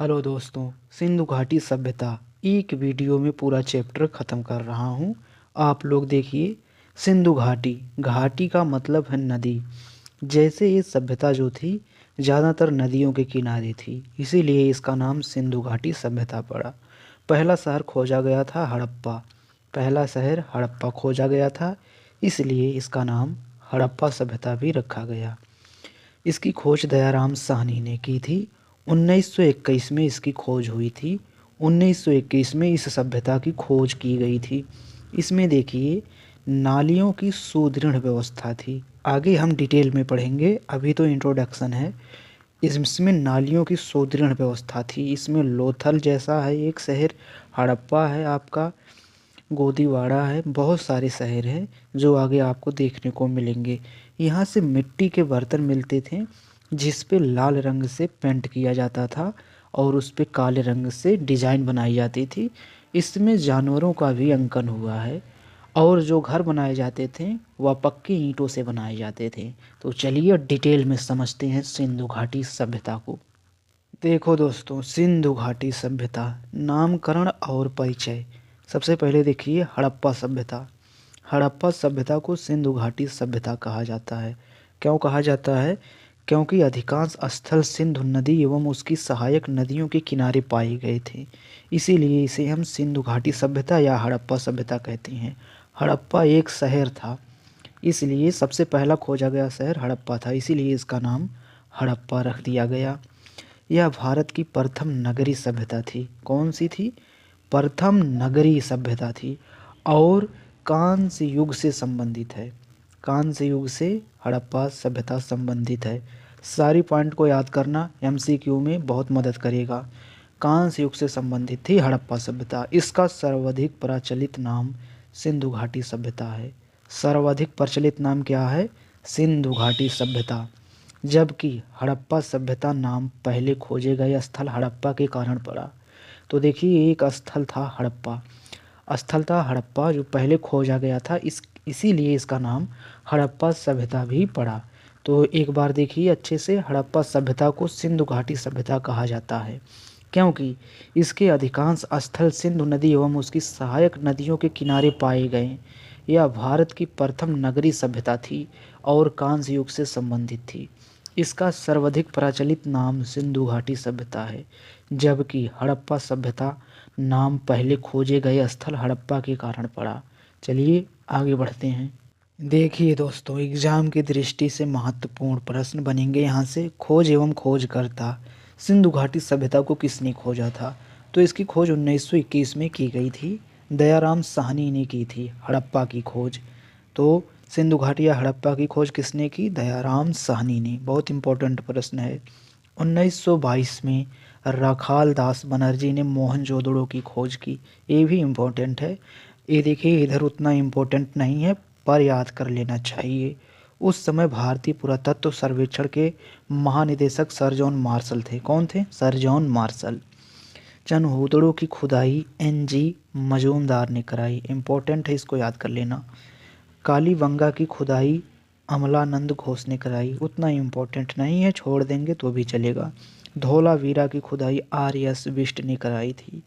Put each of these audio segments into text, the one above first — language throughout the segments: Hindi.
हेलो दोस्तों, सिंधु घाटी सभ्यता एक वीडियो में पूरा चैप्टर ख़त्म कर रहा हूँ। आप लोग देखिए। सिंधु घाटी, घाटी का मतलब है नदी। जैसे ये सभ्यता जो थी ज़्यादातर नदियों के किनारे थी, इसीलिए इसका नाम सिंधु घाटी सभ्यता पड़ा। पहला शहर खोजा गया था हड़प्पा। पहला शहर हड़प्पा खोजा गया था, इसलिए इसका नाम हड़प्पा सभ्यता भी रखा गया। इसकी खोज दयाराम साहनी ने की थी। 1921 में इसकी खोज हुई थी। 1921 में इस सभ्यता की खोज की गई थी। इसमें देखिए, नालियों की सुदृढ़ व्यवस्था थी। आगे हम डिटेल में पढ़ेंगे, अभी तो इंट्रोडक्शन है। इसमें नालियों की सुदृढ़ व्यवस्था थी। इसमें लोथल जैसा है एक शहर, हड़प्पा है आपका, गोदीवाड़ा है, बहुत सारे शहर हैं जो आगे आपको देखने को मिलेंगे। यहाँ से मिट्टी के बर्तन मिलते थे जिस पे लाल रंग से पेंट किया जाता था और उस पे काले रंग से डिजाइन बनाई जाती थी। इसमें जानवरों का भी अंकन हुआ है। और जो घर बनाए जाते थे वह पक्की ईंटों से बनाए जाते थे। तो चलिए डिटेल में समझते हैं सिंधु घाटी सभ्यता को। देखो दोस्तों, सिंधु घाटी सभ्यता, नामकरण और परिचय। सबसे पहले देखिए हड़प्पा सभ्यता। हड़प्पा सभ्यता को सिंधु घाटी सभ्यता कहा जाता है। क्यों कहा जाता है? क्योंकि अधिकांश स्थल सिंधु नदी एवं उसकी सहायक नदियों के किनारे पाए गए थे। इसीलिए इसे हम सिंधु घाटी सभ्यता या हड़प्पा सभ्यता कहते हैं। हड़प्पा एक शहर था, इसलिए सबसे पहला खोजा गया शहर हड़प्पा था, इसीलिए इसका नाम हड़प्पा रख दिया गया। यह भारत की प्रथम नगरीय सभ्यता थी। कौन सी थी? प्रथम नगरीय सभ्यता थी और कांस्य युग से संबंधित है। कांस्य युग से हड़प्पा सभ्यता संबंधित है। सारी पॉइंट को याद करना एमसीक्यू में बहुत मदद करेगा। कांस्य युग से संबंधित थी हड़प्पा सभ्यता। इसका सर्वाधिक प्रचलित नाम सिंधु घाटी सभ्यता है। सर्वाधिक प्रचलित नाम क्या है? सिंधु घाटी सभ्यता। जबकि हड़प्पा सभ्यता नाम पहले खोजे गए स्थल हड़प्पा के कारण पड़ा। तो देखिए, एक स्थल था हड़प्पा, स्थल था हड़प्पा जो पहले खोजा गया था, इसीलिए इसका नाम हड़प्पा सभ्यता भी पड़ा। तो एक बार देखिए अच्छे से, हड़प्पा सभ्यता को सिंधु घाटी सभ्यता कहा जाता है क्योंकि इसके अधिकांश स्थल सिंधु नदी एवं उसकी सहायक नदियों के किनारे पाए गए। यह भारत की प्रथम नगरीय सभ्यता थी और कांस्य युग से संबंधित थी। इसका सर्वाधिक प्रचलित नाम सिंधु घाटी सभ्यता है, जबकि हड़प्पा सभ्यता नाम पहले खोजे गए स्थल हड़प्पा के कारण पड़ा। चलिए आगे बढ़ते हैं। देखिए दोस्तों, एग्जाम की दृष्टि से महत्वपूर्ण प्रश्न बनेंगे यहाँ से। खोज एवं खोजकर्ता। सिंधु घाटी सभ्यता को किसने खोजा था? तो इसकी खोज 1921 में की गई थी। दयाराम साहनी ने की थी हड़प्पा की खोज। तो सिंधु घाटी या हड़प्पा की खोज किसने की? दयाराम साहनी ने। बहुत इंपॉर्टेंट प्रश्न है। 1922 में राखाल दास बनर्जी ने मोहनजोदड़ो की खोज की। ये भी इम्पोर्टेंट है। ये देखिए, इधर उतना इम्पोर्टेंट नहीं है पर याद कर लेना चाहिए। उस समय भारतीय पुरातत्व सर्वेक्षण के महानिदेशक सर जॉन मार्शल थे। कौन थे? Sir John Marshall. चनहूदड़ों की खुदाई एनजी मजूमदार ने कराई। इम्पोर्टेंट है, इसको याद कर लेना। कालीबंगा की खुदाई अमलानंद घोष ने कराई। उतना इम्पोर्टेंट नहीं है, छोड़ देंगे तो भी चलेगा। धौलावीरा की खुदाई आर.एस. बिष्ट ने कराई थी।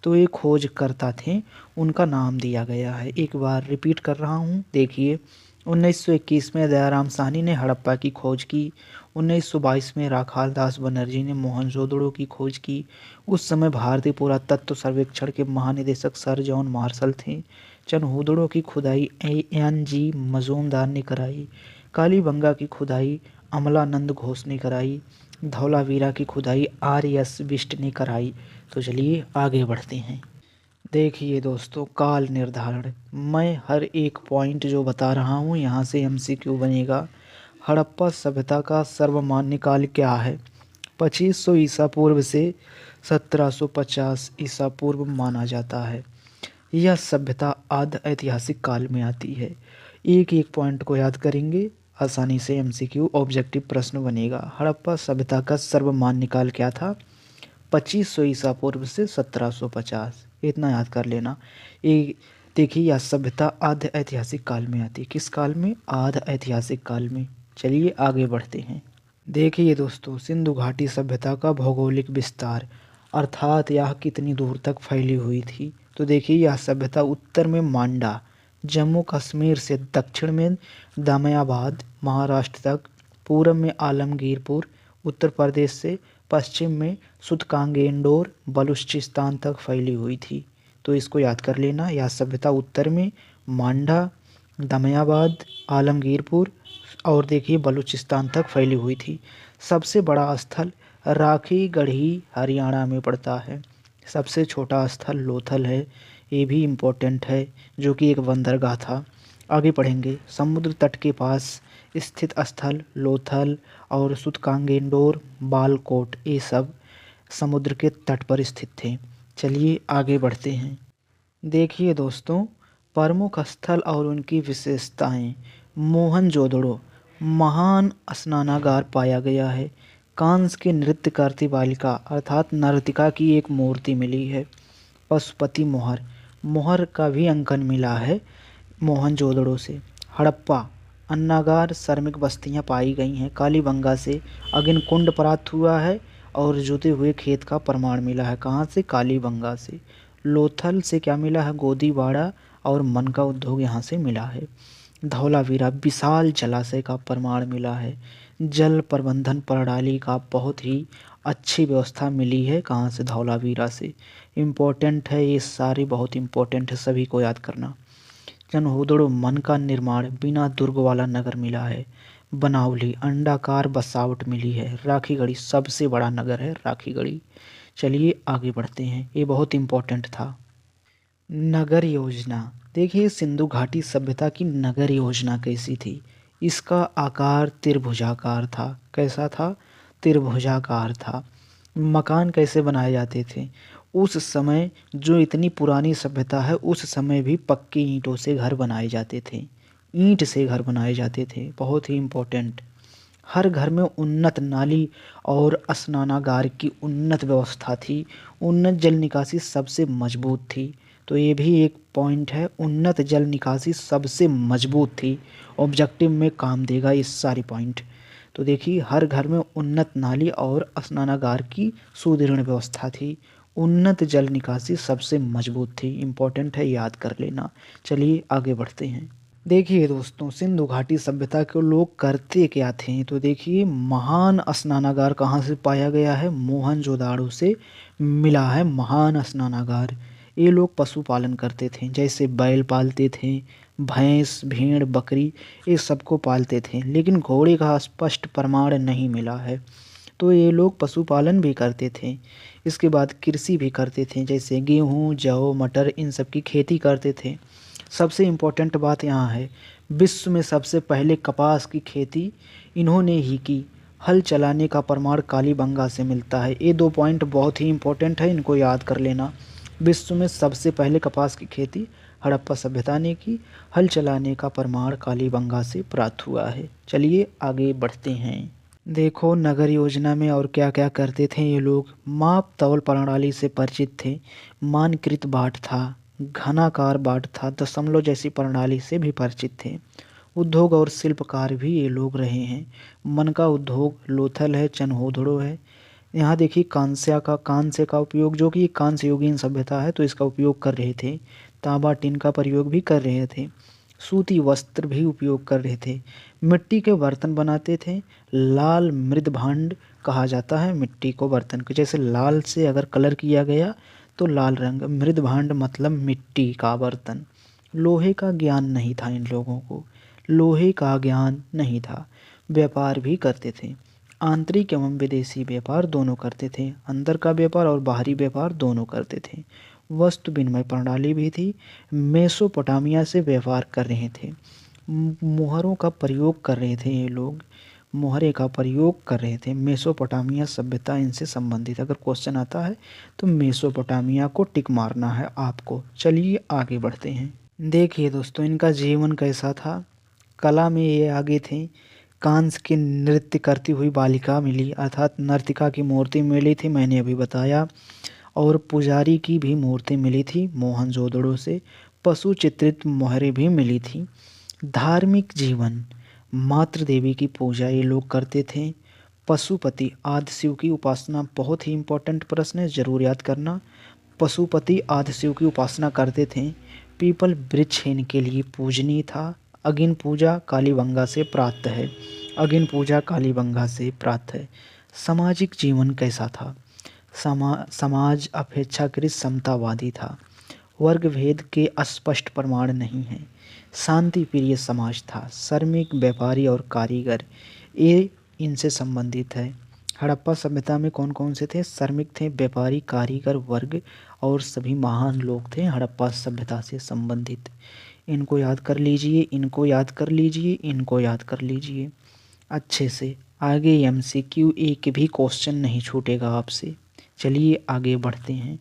तो ये खोजकर्ता थे, उनका नाम दिया गया है। एक बार रिपीट कर रहा हूँ, देखिए। 1921 में दयाराम साहनी ने हड़प्पा की खोज की। 1922 में राखाल दास बनर्जी ने मोहनजोदड़ो की खोज की। उस समय भारतीय पुरातत्व सर्वेक्षण के महानिदेशक सर जॉन मार्शल थे। चनहूदड़ों की खुदाई एन.जी. मजूमदार ने कराई। कालीबंगा की खुदाई अमलानंद घोष ने कराई। धौलावीरा की खुदाई आर.एस. बिष्ट ने कराई। तो चलिए आगे बढ़ते हैं। देखिए दोस्तों, काल निर्धारण। मैं हर एक पॉइंट जो बता रहा हूँ यहाँ से एमसीक्यू बनेगा। हड़प्पा सभ्यता का सर्वमान्य काल क्या है? 2500 ईसा पूर्व से 1750 ईसा पूर्व माना जाता है। यह सभ्यता आध ऐतिहासिक काल में आती है। एक एक पॉइंट को याद करेंगे, आसानी से एमसीक्यू ऑब्जेक्टिव प्रश्न बनेगा। हड़प्पा सभ्यता का सर्वमान्य काल क्या था? 2500 ईसा पूर्व से 1750, इतना याद कर लेना। ये देखिए, यह सभ्यता आध ऐतिहासिक काल में आती है। किस काल में? आध ऐतिहासिक काल में। चलिए आगे बढ़ते हैं। देखिए दोस्तों, सिंधु घाटी सभ्यता का भौगोलिक विस्तार। अर्थात यह कितनी दूर तक फैली हुई थी। तो देखिए यह सभ्यता उत्तर में मांडा, जम्मू कश्मीर से दक्षिण में दामयाबाद महाराष्ट्र तक, पूर्व में आलमगीरपुर उत्तर प्रदेश से पश्चिम में सुतकांगेंडोर बलूचिस्तान तक फैली हुई थी। तो इसको याद कर लेना। यह सभ्यता उत्तर में मांडा, दमयाबाद, आलमगीरपुर और देखिए बलूचिस्तान तक फैली हुई थी। सबसे बड़ा स्थल राखी गढ़ी हरियाणा में पड़ता है। सबसे छोटा स्थल लोथल है, ये भी इम्पोर्टेंट है, जो कि एक बंदरगाह था। आगे पढ़ेंगे। समुद्र तट के पास स्थित स्थल लोथल और सुतकांगेंडोर, बालकोट, ये सब समुद्र के तट पर स्थित थे। चलिए आगे बढ़ते हैं। देखिए दोस्तों, प्रमुख स्थल और उनकी विशेषताएं। मोहनजोदड़ो महान स्नानागार पाया गया है। कांस्य के नृत्य करती बालिका अर्थात नर्तिका की एक मूर्ति मिली है। पशुपति मोहर, मोहर का भी अंकन मिला है मोहनजोदड़ो से। हड़प्पा अन्नागार श्रमिक बस्तियां पाई गई हैं। कालीबंगा से अग्निकुंड प्राप्त हुआ है और जुते हुए खेत का प्रमाण मिला है। कहाँ से? कालीबंगा से। लोथल से क्या मिला है? गोदीबाड़ा और मन का उद्योग यहाँ से मिला है। धौलावीरा विशाल जलाशय का प्रमाण मिला है। जल प्रबंधन प्रणाली का बहुत ही अच्छी व्यवस्था मिली है। कहाँ से? धौलावीरा से। इम्पोर्टेंट है, ये सारी बहुत इम्पोर्टेंट है, सभी को याद करना। चनहोदड़ो मन का निर्माण बिना दुर्ग वाला नगर मिला है। बनावली अंडाकार बसावट मिली है। राखीगढ़ी सबसे बड़ा नगर है राखीगढ़ी। चलिए आगे बढ़ते हैं, ये बहुत इम्पोर्टेंट था। नगर योजना। देखिए सिंधु घाटी सभ्यता की नगर योजना कैसी थी। इसका आकार त्रिभुजाकार था। कैसा था? त्रिभुजाकार था। मकान कैसे बनाए जाते थे? उस समय जो इतनी पुरानी सभ्यता है, उस समय भी पक्की ईंटों से घर बनाए जाते थे। ईंट से घर बनाए जाते थे, बहुत ही इम्पोर्टेंट। हर घर में उन्नत नाली और स्नानागार की उन्नत व्यवस्था थी। उन्नत जल निकासी सबसे मजबूत थी। तो ये भी एक पॉइंट है, उन्नत जल निकासी सबसे मजबूत थी। ऑब्जेक्टिव में काम देगा ये सारी पॉइंट। तो देखिए हर घर में उन्नत नाली और स्नानागार की सुदृढ़ व्यवस्था थी। उन्नत जल निकासी सबसे मजबूत थी। इम्पोर्टेंट है, याद कर लेना। चलिए आगे बढ़ते हैं। देखिए दोस्तों, सिंधु घाटी सभ्यता के लोग करते क्या थे? तो देखिए महान स्नानागार कहाँ से पाया गया है? मोहनजोदाड़ो से मिला है महान स्नानागार। ये लोग पशुपालन करते थे, जैसे बैल पालते थे, भैंस, भेड़, बकरी, ये सबको पालते थे, लेकिन घोड़े का स्पष्ट प्रमाण नहीं मिला है। तो ये लोग पशुपालन भी करते थे। इसके बाद कृषि भी करते थे, जैसे गेहूँ, जौ, मटर, इन सब की खेती करते थे। सबसे इम्पोर्टेंट बात यहाँ है, विश्व में सबसे पहले कपास की खेती इन्होंने ही की। हल चलाने का प्रमाण कालीबंगा से मिलता है। ये 2 पॉइंट बहुत ही इम्पोर्टेंट है, इनको याद कर लेना। विश्व में सबसे पहले कपास की खेती हड़प्पा सभ्यता ने की। हल चलाने का प्रमाण कालीबंगा से प्राप्त हुआ है। चलिए आगे बढ़ते हैं। देखो नगर योजना में और क्या क्या करते थे ये लोग। माप तौल प्रणाली से परिचित थे। मानकृत बाट था, घनाकार बाट था, दशमलव जैसी प्रणाली से भी परिचित थे। उद्योग और शिल्पकार भी ये लोग रहे हैं। मन का उद्योग लोथल है, चनहोदड़ो है। यहाँ देखिए कांस्य का उपयोग, जो कि कांस्य युगीन सभ्यता है, तो इसका उपयोग कर रहे थे। तांबा टिन का प्रयोग भी कर रहे थे। सूती वस्त्र भी उपयोग कर रहे थे। मिट्टी के बर्तन बनाते थे। लाल मृद भांड कहा जाता है मिट्टी को, बर्तन को। जैसे लाल से अगर कलर किया गया तो लाल रंग, मृद भांड मतलब मिट्टी का बर्तन। लोहे का ज्ञान नहीं था इन लोगों को, लोहे का ज्ञान नहीं था। व्यापार भी करते थे। आंतरिक एवं विदेशी व्यापार दोनों करते थे। अंदर का व्यापार और बाहरी व्यापार दोनों करते थे। वस्तु विनिमय प्रणाली भी थी। मेसोपोटामिया से व्यवहार कर रहे थे। मुहरों का प्रयोग कर रहे थे ये लोग, मुहरे का प्रयोग कर रहे थे। मेसोपोटामिया सभ्यता इनसे संबंधित। अगर क्वेश्चन आता है तो मेसोपोटामिया को टिक मारना है आपको। चलिए आगे बढ़ते हैं। देखिए दोस्तों, इनका जीवन कैसा था। कला में ये आगे थे। कांस की नृत्य करती हुई बालिका मिली, अर्थात नर्तिका की मूर्ति मिली थी, मैंने अभी बताया। और पुजारी की भी मूर्ति मिली थी मोहनजोदड़ो से। पशु चित्रित मोहरें भी मिली थी। धार्मिक जीवन, मातृ देवी की पूजा ये लोग करते थे। पशुपति आदि शिव की उपासना, बहुत ही इम्पोर्टेंट प्रश्न है, जरूर याद करना। पशुपति आदि शिव की उपासना करते थे। पीपल वृक्ष इनके लिए पूजनीय था। अग्नि पूजा कालीबंगा से प्राप्त है। अग्नि पूजा कालीबंगा से प्राप्त है। सामाजिक जीवन कैसा था? समाज अपेक्षाकृत समतावादी था। वर्ग भेद के स्पष्ट प्रमाण नहीं हैं। शांति प्रिय समाज था। श्रमिक, व्यापारी और कारीगर ये इनसे संबंधित है। हड़प्पा सभ्यता में कौन कौन से थे? श्रमिक थे, व्यापारी, कारीगर वर्ग और सभी महान लोग थे हड़प्पा सभ्यता से संबंधित। इनको याद कर लीजिए, इनको याद कर लीजिए, इनको याद कर लीजिए अच्छे से। आगे MCQ एक भी क्वेश्चन नहीं छूटेगा आपसे। चलिए आगे बढ़ते हैं।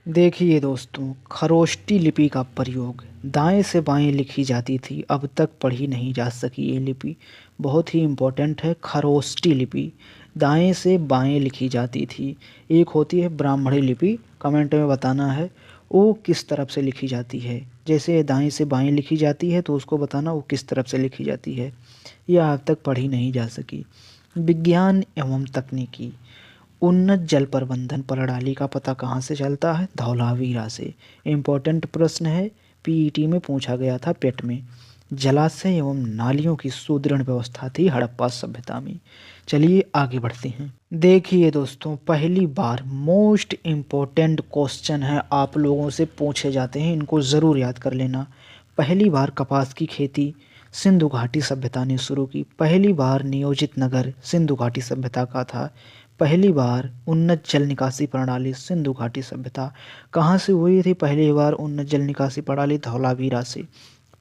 देखिए दोस्तों, खरोष्टी लिपि का प्रयोग दाएं से बाएं लिखी जाती थी, अब तक पढ़ी नहीं जा सकी ये लिपि, बहुत ही इम्पोर्टेंट है। खरोष्टी लिपि दाएं से बाएं लिखी जाती थी। एक होती है ब्राह्मणी लिपि, कमेंट में बताना है वो किस तरफ से लिखी जाती है। जैसे दाएं से बाएं लिखी जाती है तो उसको बताना वो किस तरफ से लिखी जाती है, यह अब तक पढ़ी नहीं जा सकी। विज्ञान एवं तकनीकी, उन्नत जल प्रबंधन प्रणाली का पता कहाँ से चलता है? धौलावीरा से। इम्पोर्टेंट प्रश्न है, PET में पूछा गया था पेट में। जलाशय एवं नालियों की सुदृढ़ व्यवस्था थी हड़प्पा सभ्यता में। चलिए आगे बढ़ते हैं। देखिए दोस्तों, पहली बार मोस्ट इम्पोर्टेंट क्वेश्चन है, आप लोगों से पूछे जाते हैं, इनको ज़रूर याद कर लेना। पहली बार कपास की खेती सिंधु घाटी सभ्यता ने शुरू की। पहली बार नियोजित नगर सिंधु घाटी सभ्यता का था। पहली बार उन्नत जल निकासी प्रणाली सिंधु घाटी सभ्यता कहाँ से हुई थी? पहली बार उन्नत जल निकासी प्रणाली धौलावीरा से।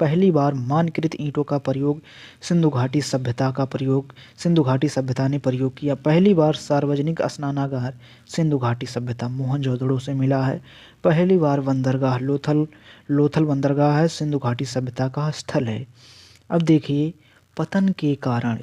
पहली बार मानकृत ईंटों का प्रयोग सिंधु घाटी सभ्यता का प्रयोग सिंधु घाटी सभ्यता ने प्रयोग किया। पहली बार सार्वजनिक स्नानागार सिंधु घाटी सभ्यता मोहनजोदड़ो से मिला है। पहली बार बंदरगाह लोथल बंदरगाह है, सिंधु घाटी सभ्यता का स्थल है। अब देखिए, पतन के कारण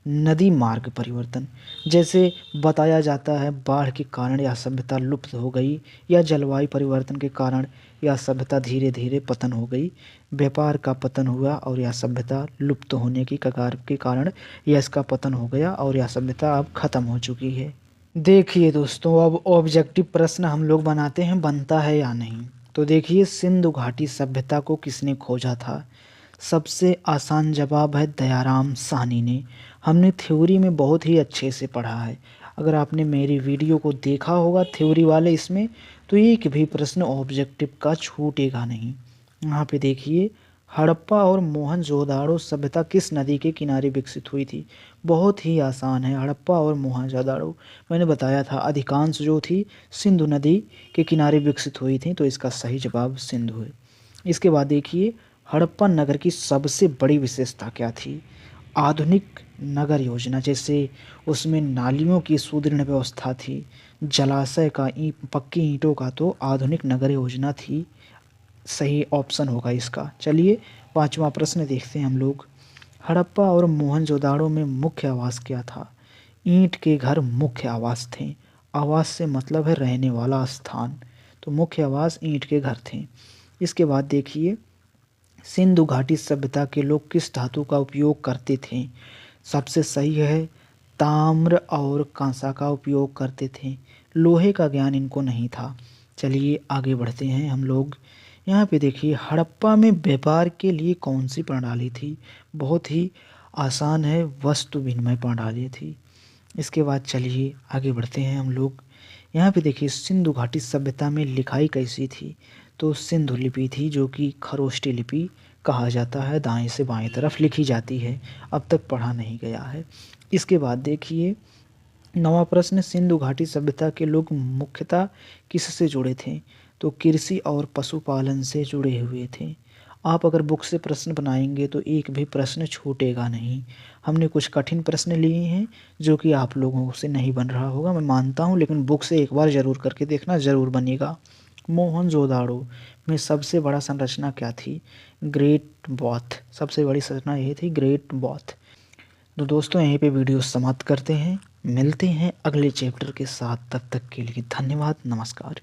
नदी मार्ग परिवर्तन, जैसे बताया जाता है बाढ़ के कारण यह सभ्यता लुप्त हो गई, या जलवायु परिवर्तन के कारण यह सभ्यता धीरे धीरे पतन हो गई। व्यापार का पतन हुआ और यह सभ्यता लुप्त होने की कगार के कारण यह इसका पतन हो गया और यह सभ्यता अब खत्म हो चुकी है। देखिए दोस्तों, अब ऑब्जेक्टिव प्रश्न हम लोग बनाते हैं, बनता है या नहीं। तो देखिए, सिंधु घाटी सभ्यता को किसने खोजा था? सबसे आसान जवाब है दयाराम साहनी ने। हमने थ्योरी में बहुत ही अच्छे से पढ़ा है। अगर आपने मेरी वीडियो को देखा होगा थ्योरी वाले इसमें, तो एक भी प्रश्न ऑब्जेक्टिव का छूटेगा नहीं। यहाँ पे देखिए, हड़प्पा और मोहनजोदाड़ो सभ्यता किस नदी के किनारे विकसित हुई थी? बहुत ही आसान है, हड़प्पा और मोहनजोदाड़ो मैंने बताया था अधिकांश जो थी सिंधु नदी के किनारे विकसित हुई थी, तो इसका सही जवाब सिंधु है। इसके बाद देखिए, हड़प्पा नगर की सबसे बड़ी विशेषता क्या थी? आधुनिक नगर योजना, जैसे उसमें नालियों की सुदृढ़ व्यवस्था थी, जलाशय का पक्की ईंटों का, तो आधुनिक नगर योजना थी। सही ऑप्शन होगा इसका। चलिए पांचवा प्रश्न देखते हैं हम लोग। हड़प्पा और मोहनजोदाड़ो में मुख्य आवास क्या था? ईंट के घर मुख्य आवास थे। आवास से मतलब है रहने वाला स्थान, तो मुख्य आवास ईंट के घर थे। इसके बाद देखिए, सिंधु घाटी सभ्यता के लोग किस धातु का उपयोग करते थे? सबसे सही है ताम्र और कांसा का उपयोग करते थे। लोहे का ज्ञान इनको नहीं था। चलिए आगे बढ़ते हैं हम लोग। यहाँ पे देखिए, हड़प्पा में व्यापार के लिए कौन सी प्रणाली थी? बहुत ही आसान है, वस्तु विनिमय प्रणाली थी। इसके बाद चलिए आगे बढ़ते हैं हम लोग। यहाँ पे देखिए, सिंधु घाटी सभ्यता में लिखाई कैसी थी? तो सिंधु लिपि थी, जो कि खरोष्टी लिपि कहा जाता है, दाएं से बाएं तरफ लिखी जाती है, अब तक पढ़ा नहीं गया है। इसके बाद देखिए, नवा प्रश्न, सिंधु घाटी सभ्यता के लोग मुख्यतः किससे जुड़े थे? तो कृषि और पशुपालन से जुड़े हुए थे। आप अगर बुक से प्रश्न बनाएंगे तो एक भी प्रश्न छूटेगा नहीं। हमने कुछ कठिन प्रश्न लिए हैं जो कि आप लोगों से नहीं बन रहा होगा, मैं मानता हूँ, लेकिन बुक से एक बार ज़रूर करके देखना, ज़रूर बनेगा। मोहनजोदाड़ो में सबसे बड़ा संरचना क्या थी? ग्रेट बॉथ, सबसे बड़ी संरचना यही थी, ग्रेट बॉथ। तो दोस्तों यहीं पे वीडियो समाप्त करते हैं, मिलते हैं अगले चैप्टर के साथ, तब तक के लिए धन्यवाद, नमस्कार।